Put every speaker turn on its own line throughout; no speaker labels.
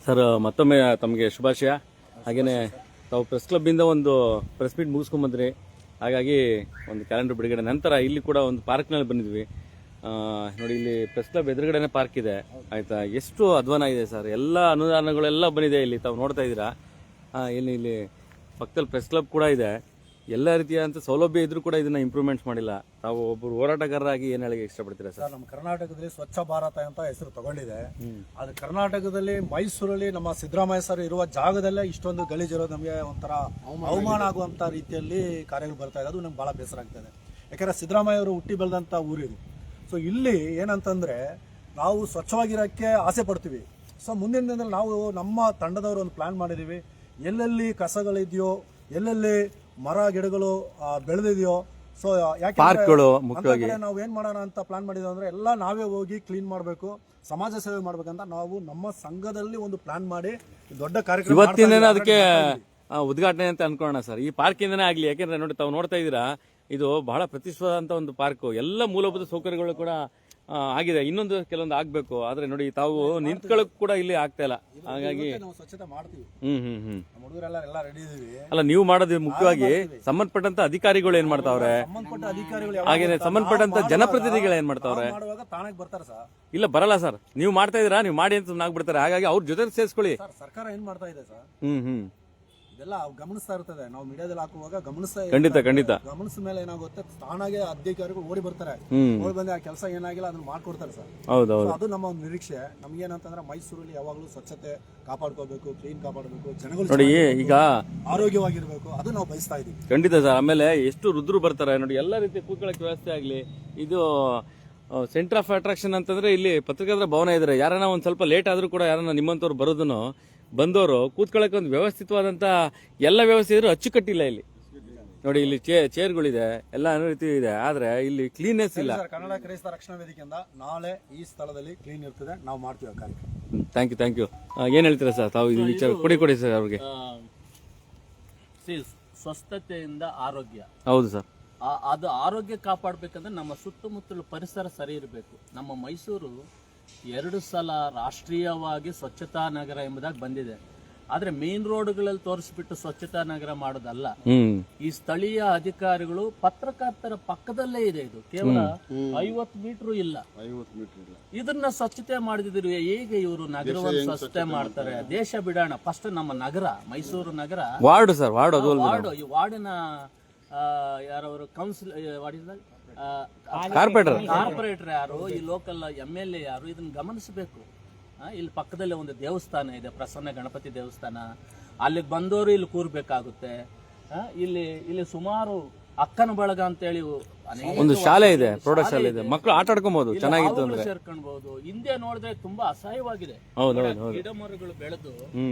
Sir ಮತ್ತೊಮ್ಮೆ ತಮಗೆ ಶುಭಾಶಯ. ಹಾಗೇನೆ ತಾವು ಪ್ರೆಸ್ ಕ್ಲಬ್ಬಿಂದ ಒಂದು ಪ್ರೆಸ್ ಮೀಟ್ ಮುಗಿಸ್ಕೊಂಬಂದ್ರಿ, ಹಾಗಾಗಿ ಒಂದು ಕ್ಯಾಲೆಂಡರ್ ಬಿಡುಗಡೆ ನಂತರ ಇಲ್ಲಿ ಕೂಡ ಒಂದು ಪಾರ್ಕ್ನಲ್ಲಿ ಬಂದಿದ್ವಿ. ನೋಡಿ, ಇಲ್ಲಿ ಪ್ರೆಸ್ ಕ್ಲಬ್ ಎದುರುಗಡೆನೆ ಪಾರ್ಕ್ ಇದೆ ಆಯ್ತಾ. ಎಷ್ಟು ಅಧ್ವಾನ ಇದೆ ಸರ್, ಎಲ್ಲ ಅನುದಾನಗಳೆಲ್ಲ ಬಂದಿದೆ ಇಲ್ಲಿ ತಾವು ನೋಡ್ತಾ ಇದ್ದೀರಾ. ಇಲ್ಲಿ ಪಕ್ಕದಲ್ಲಿ ಪ್ರೆಸ್ ಕ್ಲಬ್ ಕೂಡ ಇದೆ. ಎಲ್ಲ ರೀತಿಯಾದಂಥ ಸೌಲಭ್ಯ ಇದ್ರೂ ಕೂಡ ಇದನ್ನ ಇಂಪ್ರೂವ್ಮೆಂಟ್ಸ್ ಮಾಡಿಲ್ಲ. ತಾವು ಒಬ್ಬರು ಹೋರಾಟಗಾರರಾಗಿ ಏನ್ ಹೇಳಿ ಇಷ್ಟಪಡ್ತೀರಾ ಸರ್?
ನಮ್ಮ ಕರ್ನಾಟಕದಲ್ಲಿ ಸ್ವಚ್ಛ ಭಾರತ ಅಂತ ಹೆಸರು ತಗೊಂಡಿದೆ. ಅದು ಕರ್ನಾಟಕದಲ್ಲಿ ಮೈಸೂರಲ್ಲಿ ನಮ್ಮ ಸಿದ್ದರಾಮಯ್ಯ ಸರ್ ಇರುವ ಜಾಗದಲ್ಲೇ ಇಷ್ಟೊಂದು ಗಲೀಜಿರೋದು ನಮಗೆ ಒಂಥರ ಅವಮಾನ ಆಗುವಂತ ರೀತಿಯಲ್ಲಿ ಕಾರ್ಯಗಳು ಬರ್ತಾ ಇದೆ. ಅದು ನಮ್ಗೆ ಬಹಳ ಬೇಸರ ಆಗ್ತದೆ. ಯಾಕಂದ್ರೆ ಸಿದ್ದರಾಮಯ್ಯ ಅವರು ಹುಟ್ಟಿ ಬೆಳೆದಂತ ಊರಿದು. ಸೊ ಇಲ್ಲಿ ಏನಂತಂದ್ರೆ ನಾವು ಸ್ವಚ್ಛವಾಗಿರೋಕ್ಕೆ ಆಸೆ ಪಡ್ತೀವಿ. ಸೊ ಮುಂದಿನ ದಿನದಲ್ಲಿ ನಾವು ನಮ್ಮ ತಂಡದವರು ಒಂದು ಪ್ಲಾನ್ ಮಾಡಿದೀವಿ. ಎಲ್ಲೆಲ್ಲಿ ಕಸಗಳಿದೆಯೋ, ಎಲ್ಲೆಲ್ಲಿ ಮರ ಗಿಡಗಳು ಬೆಳೆದಿದೆಯೋ, ಸೊ ಯಾಕೆ ನಾವು ಏನ್ ಮಾಡೋಣ ಅಂತ ಪ್ಲಾನ್ ಮಾಡಿದ್ವಿ ಅಂದ್ರೆ ಎಲ್ಲ ನಾವೇ ಹೋಗಿ ಕ್ಲೀನ್ ಮಾಡಬೇಕು, ಸಮಾಜ ಸೇವೆ ಮಾಡ್ಬೇಕಂತ ನಾವು ನಮ್ಮ ಸಂಘದಲ್ಲಿ ಒಂದು ಪ್ಲಾನ್ ಮಾಡಿ ದೊಡ್ಡ ಕಾರ್ಯಕ್ರಮ
ಇವತ್ತಿನ ಅದಕ್ಕೆ ಉದ್ಘಾಟನೆ ಅಂತ ಅನ್ಕೊಳ್ಳೋಣ ಸರ್. ಈ ಪಾರ್ಕಿಂದನೇ ಆಗ್ಲಿ, ಯಾಕೆಂದ್ರೆ ನೋಡಿ ತಾವು ನೋಡ್ತಾ ಇದ್ದೀರಾ, ಇದು ಬಹಳ ಪ್ರತಿಷ್ಠಿತ ಒಂದು ಪಾರ್ಕ್. ಎಲ್ಲ ಮೂಲಭೂತ ಸೌಕರ್ಯಗಳು ಕೂಡ ಆಗಿದೆ, ಇನ್ನೊಂದು ಕೆಲವೊಂದು ಆಗ್ಬೇಕು. ಆದ್ರೆ ನೋಡಿ, ತಾವು ನಿಂತ್ಕೊಳ್ಳಕ್ ಕೂಡ ಇಲ್ಲಿ ಆಗ್ತಾ ಇಲ್ಲ. ಹಾಗಾಗಿ
ನಾವು ಸ್ವಚ್ಛತೆ ಮಾಡ್ತೀವಿ. ಹುಡುಗರೆಲ್ಲ ರೆಡಿ ಇದೀವಿ.
ಅಲ್ಲ, ನೀವು ಮಾಡೋದು ಮುಖ್ಯವಾಗಿ ಸಂಬಂಧಪಟ್ಟಂತ ಅಧಿಕಾರಿಗಳು ಏನ್ ಮಾಡ್ತಾವ್ರೆ,
ಸಂಬಂಧಪಟ್ಟ ಅಧಿಕಾರಿಗಳು
ಹಾಗೇನೆ ಸಂಬಂಧಪಟ್ಟಂತ ಜನಪ್ರತಿನಿಧಿಗಳು ಏನ್ ಮಾಡ್ತಾವ್ರೆ?
ಮಾಡುವಾಗ ತಾನಾಗ್ ಬರ್ತಾರ ಸರ್.
ಇಲ್ಲ, ಬರಲ್ಲ ಸರ್. ನೀವು ಮಾಡ್ತಾ ಇದೀರಾ, ನೀವು ಮಾಡಿ ಅಂತ ಆಗ್ಬಿಡ್ತಾರೆ. ಹಾಗಾಗಿ ಅವ್ರ ಜೊತೆ ಸೇರಿಸ್ಕೊಳ್ಳಿ.
ಸರ್ಕಾರ ಏನ್ ಮಾಡ್ತಾ ಇದೆ ಸರ್,
ಹ್ಮ್
ಇದೆಲ್ಲ ಗಮನಿಸ್ತಾ ಇರ್ತದೆ. ನಾವು ಮೀಡಿಯಾದಲ್ಲಿ ಹಾಕುವಾಗ
ಖಂಡಿತ
ಗಮನಿಸಿದ ಮೇಲೆ ಏನಾಗುತ್ತೆ, ತಾನಾಗೆ ಅಧಿಕಾರಿಗಳು ಓಡಿ ಬರ್ತಾರೆ. ಓಡಿ ಬಂದು ಆ ಕೆಲಸ ಏನಾಗಿಲ್ಲ ಅದನ್ನ ಮಾಡ್ಕೊಡ್ತಾರೆ ಸರ್.
ಹೌದೌದು,
ಅದು ನಮ್ಮ ಒಂದು ನಿರೀಕ್ಷೆ. ನಮ್ಗೇನಂತಂದ್ರೆ ಮೈಸೂರಲ್ಲಿ ಯಾವಾಗಲೂ ಸ್ವಚ್ಛತೆ ಕಾಪಾಡ್ಕೋಬೇಕು, ಕ್ಲೀನ್ ಕಾಪಾಡಬೇಕು, ಜನಗಳು
ನೋಡಿ ಈಗ
ಆರೋಗ್ಯವಾಗಿರ್ಬೇಕು, ಅದು ನಾವು ಬಯಸ್ತಾ ಇದೀವಿ.
ಖಂಡಿತ ಸರ್. ಆಮೇಲೆ ಎಷ್ಟು ರುದ್ರು ಬರ್ತಾರೆ ನೋಡಿ, ಎಲ್ಲ ರೀತಿ ಕೂತ್ಕೊಳ್ಳೋಕೆ ವ್ಯವಸ್ಥೆ ಆಗ್ಲಿ. ಇದು ಸೆಂಟರ್ ಆಫ್ ಅಟ್ರಾಕ್ಷನ್ ಅಂತಂದ್ರೆ ಇಲ್ಲಿ ಪತ್ರಕರ್ತರ ಭವನ ಇದ್ರೆ ಯಾರನ್ನ ಒಂದ್ ಸ್ವಲ್ಪ ಲೇಟ್ ಆದ್ರೂ ಕೂಡ ಯಾರನ್ನ ನಿಮ್ಮಂತವ್ರು ಬರೋದನ್ನು ಬಂದವರು ಕೂತ್ಕೊಳ್ಳೋಕೆ ಒಂದು ವ್ಯವಸ್ಥಿತವಾದಂತ ಎಲ್ಲ ವ್ಯವಸ್ಥೆ ಇದ್ರು ಅಚ್ಚುಕಟ್ಟಿಲ್ಲ ಇಲ್ಲಿ. ನೋಡಿ, ಇಲ್ಲಿ ಚೇರ್ಗಳಿದೆ, ಎಲ್ಲ ರೀತಿ ಇದೆ, ಆದ್ರೆ ಇಲ್ಲಿ ಕ್ಲೀನ್ನೆಸ್ ಇಲ್ಲ.
ಕನ್ನಡ ಕ್ರೈಸ್ತ ರಕ್ಷಣಾ ವೇದಿಕೆಯಿಂದ ನಾಳೆ ಈ ಸ್ಥಳದಲ್ಲಿ ಕ್ಲೀನ್ ಇರ್ತದೆ, ನಾವು ಮಾಡ್ತೀವಿ ಆ ಕಾರ್ಯಕ್ರಮ.
Thank you. ಏನ್ ಹೇಳ್ತೀರಾ ಸರ್ ತಾವು ಈ ವಿಚಾರ? ಕೊಡಿ ಸರ್ ಅವ್ರಿಗೆ.
ಸ್ವಸ್ಥತೆಯಿಂದ ಆರೋಗ್ಯ.
ಹೌದು ಸರ್.
ಅದು ಆರೋಗ್ಯ ಕಾಪಾಡಬೇಕಂದ್ರೆ ನಮ್ಮ ಸುತ್ತಮುತ್ತಲ ಪರಿಸರ ಸರಿ ಇರಬೇಕು. ನಮ್ಮ ಮೈಸೂರು 2 ಸಲ ರಾಷ್ಟ್ರೀಯವಾಗಿ ಸ್ವಚ್ಛತಾ ನಗರ ಎಂಬುದಾಗಿ ಬಂದಿದೆ. ಆದ್ರೆ ಮೇನ್ ರೋಡ್ಗಳಲ್ಲಿ ತೋರಿಸ್ಬಿಟ್ಟು ಸ್ವಚ್ಛತಾ ನಗರ ಮಾಡೋದಲ್ಲ. ಈ ಸ್ಥಳೀಯ ಅಧಿಕಾರಿಗಳು ಪತ್ರಕರ್ತರ ಪಕ್ಕದಲ್ಲೇ ಇದೆ. ಇದು ಕೇವಲ 50 ಮೀಟರ್ ಇಲ್ಲ. ಇದನ್ನ ಸ್ವಚ್ಛತೆ ಮಾಡಿದ್ರು ಹೇಗೆ ಇವರು ನಗರವನ್ನು ಸ್ವಚ್ಛತೆ ಮಾಡ್ತಾರೆ? ದೇಶ ಬಿಡೋಣ, ಫಸ್ಟ್ ನಮ್ಮ ನಗರ ಮೈಸೂರು ನಗರ
ವಾರ್ಡ್ ಸರ್, ವಾರ್ಡ್
ಈ ವಾರ್ಡಿನ ಯಾರವರು ಕೌನ್ಸಿಲ್ ಕಾರ್ಪೊರೇಟರ್ ಯಾರು, ಈ ಲೋಕಲ್ MLA ಯಾರು, ಇದನ್ನ ಗಮನಿಸಬೇಕು. ಇಲ್ಲಿ ಪಕ್ಕದಲ್ಲೇ ಒಂದು ದೇವಸ್ಥಾನ ಇದೆ, ಪ್ರಸನ್ನ ಗಣಪತಿ ದೇವಸ್ಥಾನ. ಅಲ್ಲಿಗೆ ಬಂದವರು ಇಲ್ಲಿ ಕೂರ್ಬೇಕಾಗುತ್ತೆ. ಇಲ್ಲಿ ಸುಮಾರು ಅಕ್ಕನ ಬಳಗ ಅಂತ ಹೇಳಿ
ಒಂದು ಶಾಲೆ ಇದೆ, ಪ್ರೌಢಶಾಲೆ ಇದೆ, ಮಕ್ಕಳು ಆಟ ಆಡ್ಕೊಬಹುದು, ಚೆನ್ನಾಗಿತ್ತು ಅಂದ್ರೆ
ಸೇರ್ಕೊಳ್ಬಹುದು. ಹಿಂದೆ ನೋಡಿದ್ರೆ ತುಂಬಾ ಅಸಹ್ಯವಾಗಿದೆ. ಗಿಡ ಮರಗಳು ಬೆಳೆದು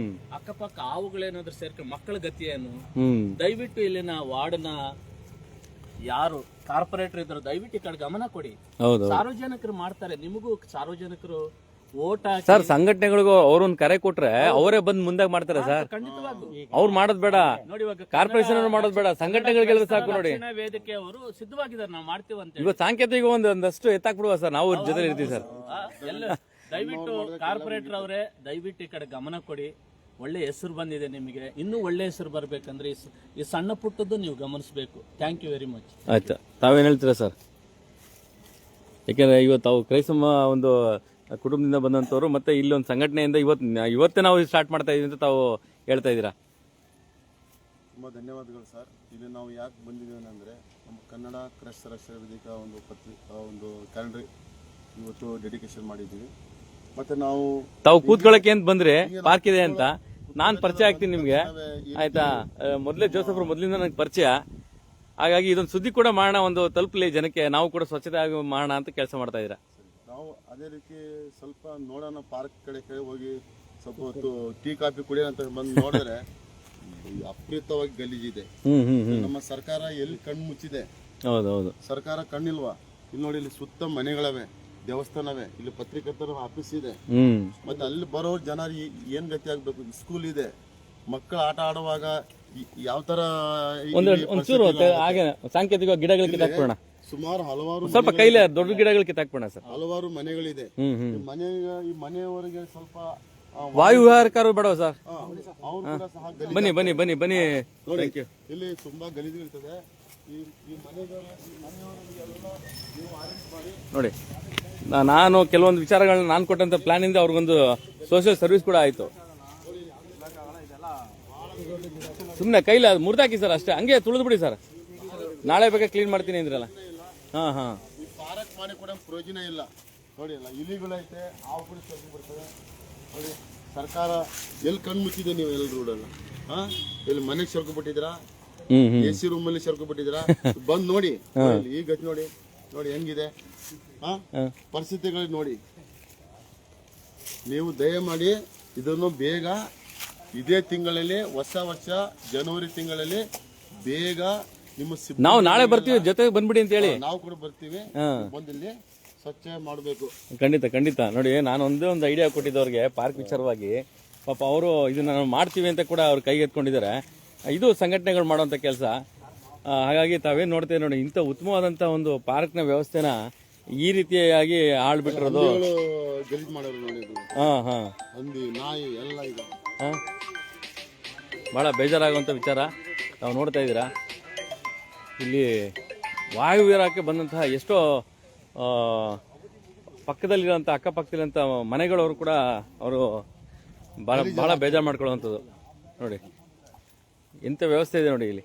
ಅಕ್ಕಪಕ್ಕ ಹಾವುಗಳೇನಾದ್ರೂ ಸೇರ್ಕೊಂಡು ಮಕ್ಕಳ ಗತಿ ಏನು? ದಯವಿಟ್ಟು ಇಲ್ಲಿನ ವಾರ್ಡ್ನ ಯಾರು ಕಾರ್ಪೊರೇಟರ್ ಇದ್ರು ದಯವಿಟ್ಟು ಈ ಕಡೆ ಗಮನ ಕೊಡಿ. ಸಾರ್ವಜನಿಕರು ಮಾಡ್ತಾರೆ, ನಿಮಗೂ ಸಾರ್ವಜನಿಕರು ಓಟ್ ಹಾಕಿ
ಸರ್. ಸಂಘಟನೆಗಳಿಗೂ ಅವ್ರೊಂದು ಕರೆ ಕೊಟ್ರೆ ಅವರೇ ಬಂದ್ ಮುಂದಾಗ ಮಾಡ್ತಾರೆ ಸರ್.
ಖಂಡಿತವಾಗ್ಲೂ
ಅವ್ರು ಮಾಡೋದ್ ಬೇಡ, ಕಾರ್ಪೊರೇಷನ್ ಅವ್ರು ಮಾಡೋದ್ ಬೇಡ, ಸಂಘಟನೆಗಳಿಗೆ ಸಾಕು. ನೋಡಿ,
ವೇದಿಕೆ ಅವರು ಸಿದ್ಧವಾಗಿದ್ದಾರೆ, ನಾವು ಮಾಡ್ತೀವಿ ಅಂತ.
ಇವತ್ತು ಸಾಂಕೇತಿಕ ಒಂದಷ್ಟು ಎತ್ತಾಕ್ಬಿಡುವ ಸರ್, ನಾವು ಜೊತೆ ಇರ್ತೀವಿ ಸರ್.
ದಯವಿಟ್ಟು ಕಾರ್ಪೊರೇಟರ್ ಅವರೇ ದಯವಿಟ್ಟು ಈ ಕಡೆ ಗಮನ ಕೊಡಿ. ಒಳ್ಳೆ ಹೆಸರು ಬಂದಿದೆ ನಿಮಗೆ, ಇನ್ನೂ ಒಳ್ಳೆ ಹೆಸರು ಬರ್ಬೇಕಂದ್ರೆ ಈ ಸಣ್ಣ ಪುಟ್ಟದ್ದು ನೀವು ಗಮನಿಸಬೇಕು. Thank you very much.
ಆಯ್ತಾ, ತಾವೇನ್ ಹೇಳ್ತೀರಾ ಸರ್? ಯಾಕೆಂದ್ರೆ ಇವತ್ತು ತಾವು ಕ್ರೈಸ್ತಮ ಒಂದು ಕುಟುಂಬದಿಂದ ಬಂದಂತವ್ರು, ಮತ್ತೆ ಇಲ್ಲೊಂದು ಸಂಘಟನೆಯಿಂದ ಇವತ್ತೇ ನಾವು ಸ್ಟಾರ್ಟ್ ಮಾಡ್ತಾ ಇದೀವಿ ಅಂತ ತಾವು ಹೇಳ್ತಾ ಇದ್ದೀರಾ.
ತುಂಬ ಧನ್ಯವಾದಗಳು ಸರ್. ಇಲ್ಲಿ ನಾವು ಯಾಕೆ ಬಂದಿದ್ದೀವಿ ಅಂದರೆ ನಮ್ಮ ಕನ್ನಡ ಕ್ರೈಸ್ತ ರಕ್ಷಣಾ ವೇದಿಕೆ ಒಂದು ಕ್ಯಾಲೆಂಡರ್ ಇವತ್ತು ಡೆಡಿಕೇಶನ್ ಮಾಡಿದ್ದೀವಿ. ಮತ್ತೆ ತಾವು
ಕೂತ್ಕೊಳ್ಳೋಕೆ ಅಂತ ಬಂದ್ರೆ ಪಾರ್ಕ್ ಇದೆ ಅಂತ ನಾನ್ ಪರಿಚಯ ಆಗ್ತೀನಿ ನಿಮ್ಗೆ, ಆಯ್ತಾ? ಮೊದಲೇ ಜೋಸಫ್ ಮೊದಲಿಂದ ನನಗೆ ಪರಿಚಯ. ಹಾಗಾಗಿ ಇದೊಂದು ಸುದ್ದಿ ಕೂಡ ಮಾಡೋಣ, ಒಂದು ತಲುಪಲಿ ಜನಕ್ಕೆ, ನಾವು ಕೂಡ ಸ್ವಚ್ಛತೆ ಆಗಿ ಮಾಡೋಣ ಅಂತ ಕೆಲಸ ಮಾಡ್ತಾ ಇದ್ದೀರಾ.
ನಾವು ಅದೇ ರೀತಿ ಸ್ವಲ್ಪ ನೋಡೋಣ, ಪಾರ್ಕ್ ಕಡೆ ಹೋಗಿ ಸ್ವಲ್ಪ ಹೊತ್ತು ಟೀ ಕಾಫಿ ಕುಡಿಯೋಣ ಅಂತ ಬಂದು ನೋಡಿದ್ರೆ ಅಪ್ರತಿತವಾಗಿ ಗಲೀಜಿದೆ. ನಮ್ಮ ಸರ್ಕಾರ ಎಲ್ಲಿ ಕಣ್ಣು ಮುಚ್ಚಿದೆ?
ಹೌದೌದು,
ಸರ್ಕಾರ ಕಣ್ಣಿಲ್ವಾ? ಇಲ್ಲಿ ನೋಡಿ, ಇಲ್ಲಿ ಸುತ್ತ ಮನೆಗಳವೆ, ದೇವಸ್ಥಾನವೇ, ಇಲ್ಲಿ ಪತ್ರಿಕರ್ತರ ಆಫೀಸ್ ಇದೆ. ಮತ್ತೆ ಅಲ್ಲಿ ಬರೋ ಜನ ಏನ್ ಗತಿ ಆಗ್ಬೇಕು? ಸ್ಕೂಲ್ ಇದೆ, ಮಕ್ಕಳು ಆಟ ಆಡುವಾಗ ಯಾವ ತರ
ಒಂಚೂರು ಹಾಗೆ ಸಾಂಕೇತಿಕ ಗಿಡಗಳು ಕಿತ್ತಾಕ್ಬಿಡೋಣ.
ಸುಮಾರು ಹಲವಾರು
ಸ್ವಲ್ಪ ಕೈಲೇ ದೊಡ್ಡ ಗಿಡಗಳು ಕಿತ್ತಾಕ್ಬಿಡೋಣ ಸರ್.
ಹಲವಾರು ಮನೆಗಳಿದೆ. ಈ ಮನೆಯವರಿಗೆ ಸ್ವಲ್ಪ
ವಾಯು ವಿಹಾರಕಾರು ಬೇಡವ ಸರ್?
ಅವ್ರು ಕೂಡ ಸಹ
ಬನ್ನಿ ಬನ್ನಿ ಬನ್ನಿ ಬನ್ನಿ. Thank you.
ಇಲ್ಲಿ ತುಂಬಾ ಗಲೀಜುಗಳಿರ್ತದೆ. ಈ ಮನೆಯವರಿಗೆಲ್ಲ ನೀವು ಅರೇಂಜ್ ಮಾಡಿ
ನೋಡಿ, ನಾನು ಕೆಲವೊಂದು ವಿಚಾರಗಳನ್ನ ನಾನು ಕೊಟ್ಟಂತ ಪ್ಲಾನ್ ಇಂದ ಅವ್ರಿಗೊಂದು ಸೋಷಿಯಲ್ ಸರ್ವಿಸ್ ಕೂಡ ಆಯ್ತು. ಸುಮ್ಮನೆ ಕೈಲಿ ಅದು ಮುರಿದಾಕಿ ಸರ್, ಅಷ್ಟೇ, ಹಂಗೆ ತುಳಿದು ಬಿಡಿ ಸರ್. ನಾಳೆ ಬೇಕಾ ಕ್ಲೀನ್ ಮಾಡ್ತೀನಿ ಅಂದ್ರಲ್ಲ. ಹಾ
ಈ ಪಾರ್ಕ್ ಮಾಡಿ ಕೂಡ ಪ್ರಯೋಜನ ಇಲ್ಲ. ನೋಡಿ ಅಲ್ಲ, ಇಲಿಗಳೈತೆ, ಹಾವು ಕೂಡ ಸರ್ಕು ಬರ್ತದೆ. ನೋಡಿ ಸರ್ಕಾರ ಎಲ್ಲಿ ಕಣ್ಣು ಮುಚ್ಚಿದೆ ನೀವು ಎಲ್ಲಿ ರೋಡಲ್ಲ? ಇಲ್ಲಿ ಮನೆಗೆ ಸರ್ಕೊಬಿಟ್ಟಿದ್ದೀರಾ, AC ರೂಮಲ್ಲಿ ಸರ್ಕೊಬಿಟ್ಟಿದ್ದೀರಾ? ಬಂದ್ ನೋಡಿ ಈಗ ನೋಡಿ ನೋಡಿ ಹೆಂಗಿದೆ ಪರಿಸ್ಥಿತಿಗಳು ನೋಡಿ. ನೀವು ದಯಮಾಡಿ ಇದನ್ನು ಬೇಗ ಇದೇ ತಿಂಗಳಲ್ಲಿ, ಹೊಸ ವರ್ಷ ಜನವರಿ ತಿಂಗಳಲ್ಲಿ ಬೇಗ ನಿಮ್ಮ
ನಾವು ನಾಳೆ ಬರ್ತೀವಿ, ಜೊತೆಗೆ ಬಂದ್ಬಿಡಿ ಅಂತ ಹೇಳಿ.
ನಾವು ಕೂಡ ಬರ್ತೀವಿ. ಬಂದಿಲ್ಲಿ ಸ್ವಚ್ಛ ಮಾಡಬೇಕು.
ಖಂಡಿತ. ನೋಡಿ, ನಾನು ಒಂದೇ ಒಂದು ಐಡಿಯಾ ಕೊಟ್ಟಿದ್ದವ್ರಿಗೆ ಪಾರ್ಕ್ ವಿಚಾರವಾಗಿ. ಪಾಪ ಅವರು ಇದನ್ನ ನಾವು ಮಾಡ್ತೀವಿ ಅಂತ ಕೂಡ ಅವ್ರು ಕೈಗೆತ್ಕೊಂಡಿದ್ದಾರೆ. ಇದು ಸಂಘಟನೆಗಳು ಮಾಡುವಂತ ಕೆಲಸ. ಹಾಗಾಗಿ ತಾವೇನ್ ನೋಡ್ತೇವೆ ನೋಡಿ, ಇಂಥ ಉತ್ತಮವಾದಂತ ಒಂದು ಪಾರ್ಕ್ನ ವ್ಯವಸ್ಥೆನ ಈ ರೀತಿಯಾಗಿ ಆಳ್ಬಿಟ್ಟಿರೋದು.
ಗಲೀಜ್ ಮಾಡೋರು ನೋಡಿ, ಹಂದಿ ನಾಯಿ ಎಲ್ಲ ಇದೆ.
ಬಹಳ ಬೇಜಾರಾಗುವಂತ ವಿಚಾರ. ನಾವು ನೋಡ್ತಾ ಇದ್ದೀರಾ, ಇಲ್ಲಿ ವಾಯು ವಿಹಾರಕ್ಕೆ ಬಂದಂತಹ ಎಷ್ಟೋ ಪಕ್ಕದಲ್ಲಿರೋಂಥ ಅಕ್ಕಪಕ್ಕದಲ್ಲಿರೋಂಥ ಮನೆಗಳವರು ಕೂಡ ಅವರು ಬಹಳ ಬೇಜಾರು ಮಾಡ್ಕೊಳ್ಳುವಂಥದ್ದು. ನೋಡಿ ಎಂಥ ವ್ಯವಸ್ಥೆ ಇದೆ ನೋಡಿ ಇಲ್ಲಿ.